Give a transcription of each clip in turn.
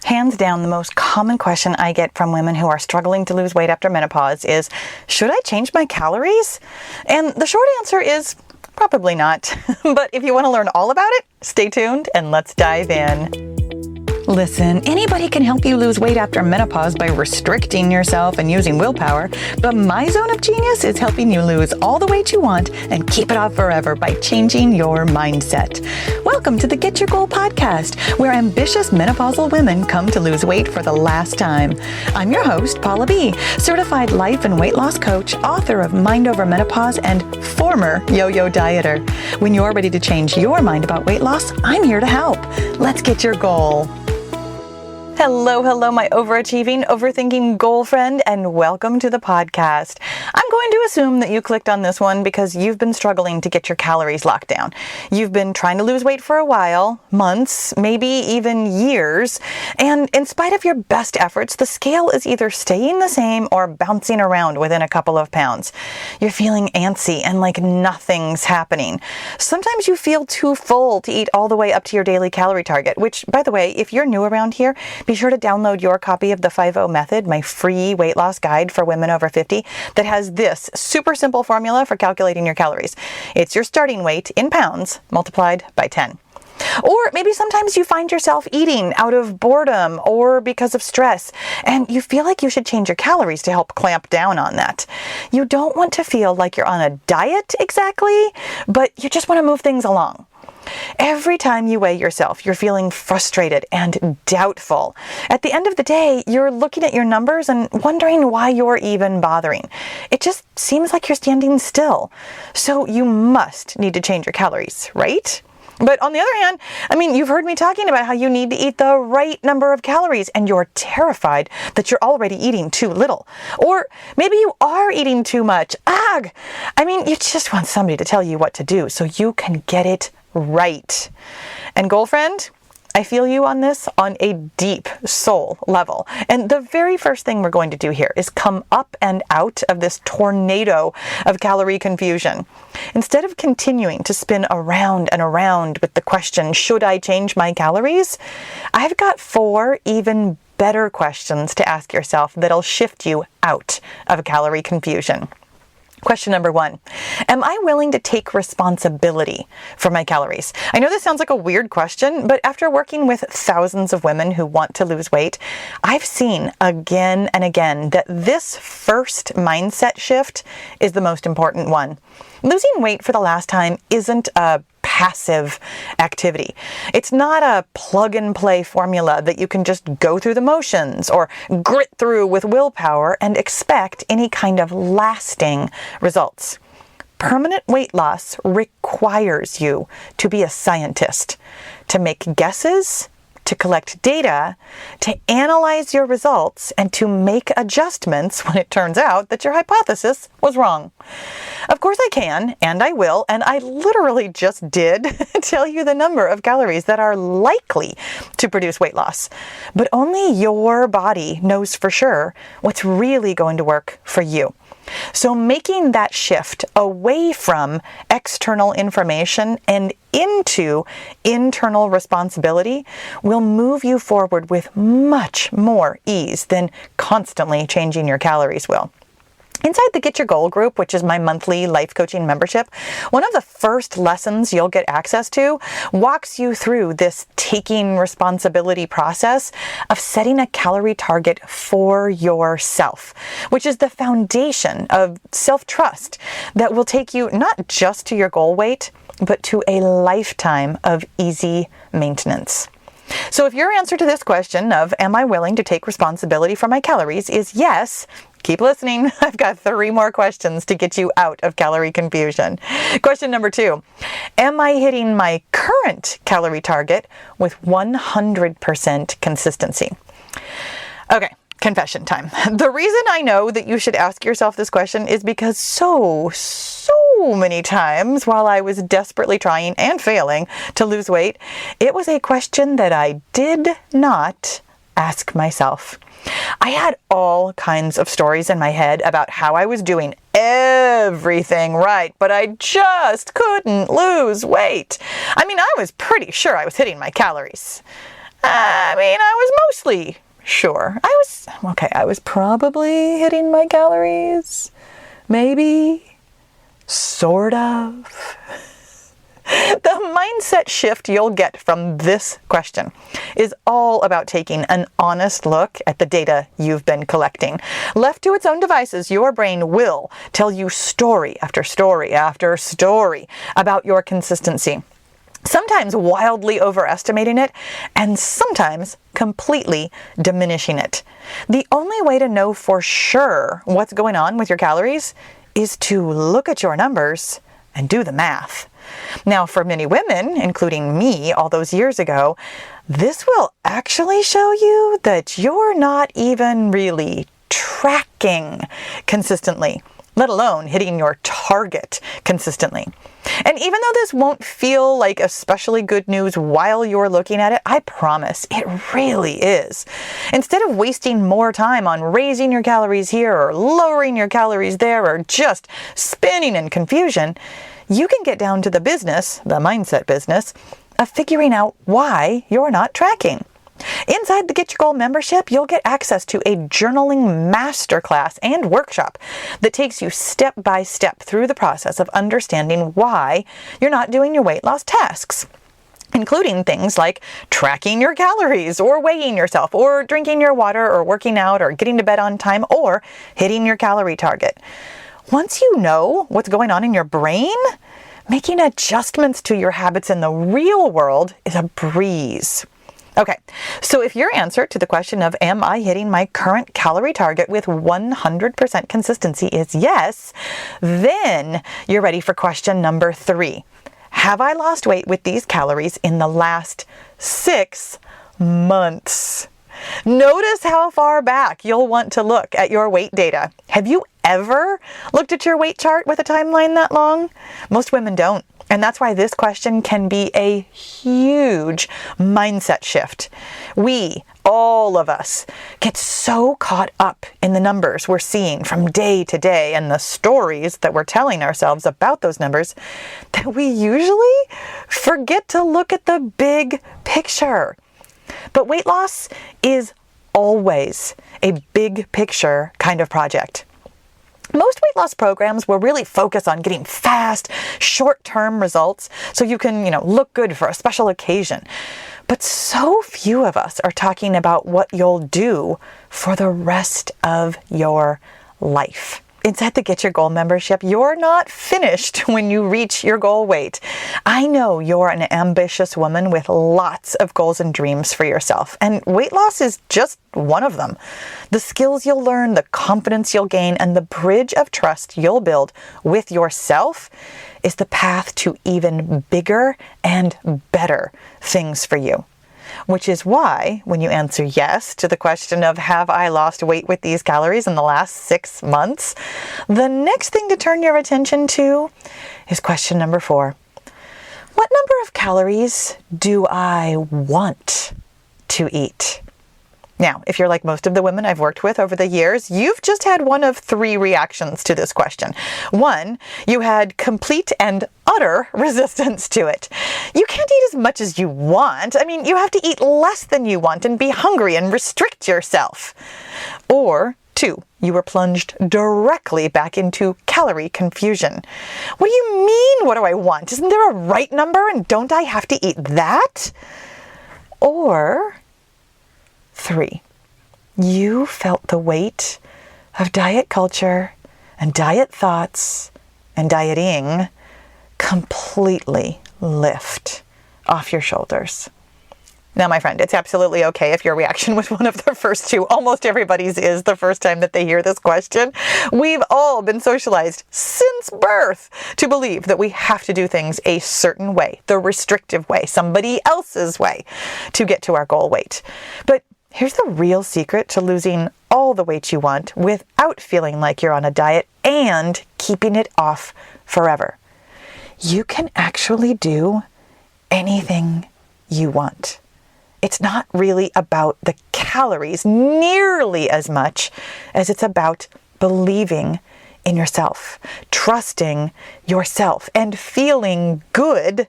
Hands down, the most common question I get from women who are struggling to lose weight after menopause is, should I change my calories? And the short answer is probably not. But if you want to learn all about it, stay tuned and let's dive in. Listen, anybody can help you lose weight after menopause by restricting yourself and using willpower, but my zone of genius is helping you lose all the weight you want and keep it off forever by changing your mindset. Welcome to the Get Your Goal podcast, where ambitious menopausal women come to lose weight for the last time. I'm your host, Paula B., certified life and weight loss coach, author of Mind Over Menopause, and former yo-yo dieter. When you're ready to change your mind about weight loss, I'm here to help. Let's get your goal. Hello, my overachieving, overthinking goal friend, and welcome to the podcast. I'm going to assume that you clicked on this one because you've been struggling to get your calories locked down. You've been trying to lose weight for a while, months, maybe even years, and in spite of your best efforts, the scale is either staying the same or bouncing around within a couple of pounds. You're feeling antsy and like nothing's happening. Sometimes you feel too full to eat all the way up to your daily calorie target, which, by the way, if you're new around here, be sure to download your copy of the 5-0 Method, my free weight loss guide for women over 50 that has this super simple formula for calculating your calories. It's your starting weight in pounds multiplied by 10. Or maybe sometimes you find yourself eating out of boredom or because of stress, and you feel like you should change your calories to help clamp down on that. You don't want to feel like you're on a diet exactly, but you just want to move things along. Every time you weigh yourself, you're feeling frustrated and doubtful. At the end of the day, you're looking at your numbers and wondering why you're even bothering. It just seems like you're standing still. So you must need to change your calories, right? But on the other hand, you've heard me talking about how you need to eat the right number of calories and you're terrified that you're already eating too little. Or maybe you are eating too much. You just want somebody to tell you what to do so you can get it right. And GOALfriend, I feel you on this on a deep soul level. And the very first thing we're going to do here is come up and out of this tornado of calorie confusion. Instead of continuing to spin around and around with the question, should I change my calories? I've got 4 even better questions to ask yourself that'll shift you out of calorie confusion. Question number 1, am I willing to take responsibility for my calories? I know this sounds like a weird question, but after working with thousands of women who want to lose weight, I've seen again and again that this first mindset shift is the most important one. Losing weight for the last time isn't a passive activity. It's not a plug and play formula that you can just go through the motions or grit through with willpower and expect any kind of lasting results. Permanent weight loss requires you to be a scientist, to make guesses, to collect data, to analyze your results, and to make adjustments when it turns out that your hypothesis was wrong. Of course I can, and I will, and I literally just did tell you the number of calories that are likely to produce weight loss. But only your body knows for sure what's really going to work for you. So making that shift away from external information and into internal responsibility will move you forward with much more ease than constantly changing your calories will. Inside the Get Your Goal group, which is my monthly life coaching membership, one of the first lessons you'll get access to walks you through this taking responsibility process of setting a calorie target for yourself, which is the foundation of self-trust that will take you not just to your goal weight, but to a lifetime of easy maintenance. So if your answer to this question of, am I willing to take responsibility for my calories, is yes, keep listening. I've got 3 more questions to get you out of calorie confusion. Question number 2, am I hitting my current calorie target with 100% consistency? Okay. Confession time. The reason I know that you should ask yourself this question is because so many times while I was desperately trying and failing to lose weight, it was a question that I did not ask myself. I had all kinds of stories in my head about how I was doing everything right, but I just couldn't lose weight. I was pretty sure I was hitting my calories. I was mostly sure. I was probably hitting my calories. Maybe. Sort of. The mindset shift you'll get from this question is all about taking an honest look at the data you've been collecting. Left to its own devices, your brain will tell you story after story after story about your consistency. Sometimes wildly overestimating it, and sometimes completely diminishing it. The only way to know for sure what's going on with your calories is to look at your numbers and do the math. Now, for many women, including me all those years ago, this will actually show you that you're not even really tracking consistently, let alone hitting your target consistently. And even though this won't feel like especially good news while you're looking at it, I promise it really is. Instead of wasting more time on raising your calories here or lowering your calories there or just spinning in confusion, you can get down to the business, the mindset business, of figuring out why you're not tracking. Inside the Get Your Goal membership, you'll get access to a journaling masterclass and workshop that takes you step by step through the process of understanding why you're not doing your weight loss tasks, including things like tracking your calories or weighing yourself or drinking your water or working out or getting to bed on time or hitting your calorie target. Once you know what's going on in your brain, making adjustments to your habits in the real world is a breeze. Okay, so if your answer to the question of am I hitting my current calorie target with 100% consistency is yes, then you're ready for question number 3. Have I lost weight with these calories in the last 6 months? Notice how far back you'll want to look at your weight data. Have you ever looked at your weight chart with a timeline that long? Most women don't. And that's why this question can be a huge mindset shift. We, all of us, get so caught up in the numbers we're seeing from day to day and the stories that we're telling ourselves about those numbers that we usually forget to look at the big picture. But weight loss is always a big picture kind of project. Most weight loss programs will really focus on getting fast, short-term results so you can, look good for a special occasion. But so few of us are talking about what you'll do for the rest of your life. Inside the Get Your Goal membership, you're not finished when you reach your goal weight. I know you're an ambitious woman with lots of goals and dreams for yourself, and weight loss is just one of them. The skills you'll learn, the confidence you'll gain, and the bridge of trust you'll build with yourself is the path to even bigger and better things for you. Which is why, when you answer yes to the question of have I lost weight with these calories in the last 6 months, the next thing to turn your attention to is question number 4. What number of calories do I want to eat? Now, if you're like most of the women I've worked with over the years, you've just had one of 3 reactions to this question. 1, you had complete and utter resistance to it. You can't eat as much as you want. You have to eat less than you want and be hungry and restrict yourself. Or 2, you were plunged directly back into calorie confusion. What do you mean, what do I want? Isn't there a right number and don't I have to eat that? Or 3, you felt the weight of diet culture and diet thoughts and dieting completely lift off your shoulders. Now, my friend, it's absolutely okay if your reaction was one of the first 2. Almost everybody's is the first time that they hear this question. We've all been socialized since birth to believe that we have to do things a certain way, the restrictive way, somebody else's way, to get to our goal weight. But here's the real secret to losing all the weight you want without feeling like you're on a diet and keeping it off forever. You can actually do anything you want. It's not really about the calories nearly as much as it's about believing in yourself, trusting yourself, and feeling good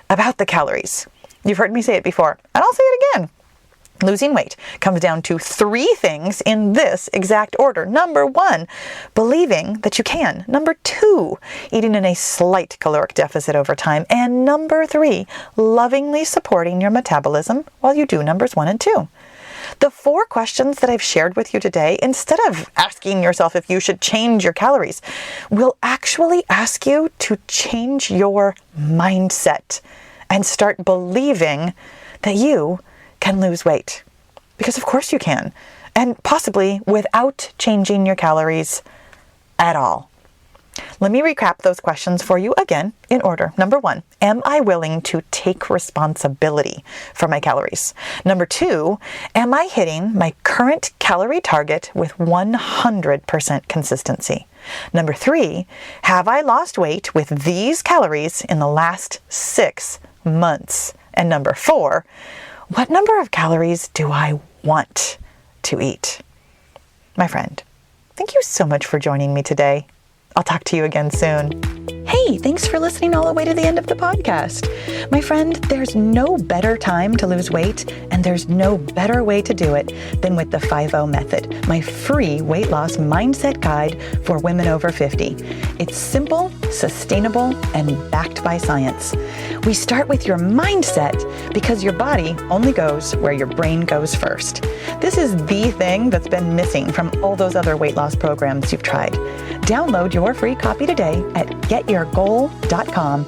about the calories. You've heard me say it before, and I'll say it again. Losing weight comes down to 3 things in this exact order. Number 1, believing that you can. Number 2, eating in a slight caloric deficit over time. And number 3, lovingly supporting your metabolism while you do numbers 1 and 2. The 4 questions that I've shared with you today, instead of asking yourself if you should change your calories, will actually ask you to change your mindset and start believing that you can lose weight. Because of course you can, and possibly without changing your calories at all. Let me recap those questions for you again in order. Number 1, am I willing to take responsibility for my calories? Number 2, am I hitting my current calorie target with 100% consistency? Number 3, have I lost weight with these calories in the last 6 months? And number 4, what number of calories do I want to eat? My friend, thank you so much for joining me today. I'll talk to you again soon. Hey, thanks for listening all the way to the end of the podcast. My friend, there's no better time to lose weight, and there's no better way to do it than with the 5-0 method, my free weight loss mindset guide for women over 50. It's simple, sustainable, and backed by science. We start with your mindset because your body only goes where your brain goes first. This is the thing that's been missing from all those other weight loss programs you've tried. Download your free copy today at getyourgoal.com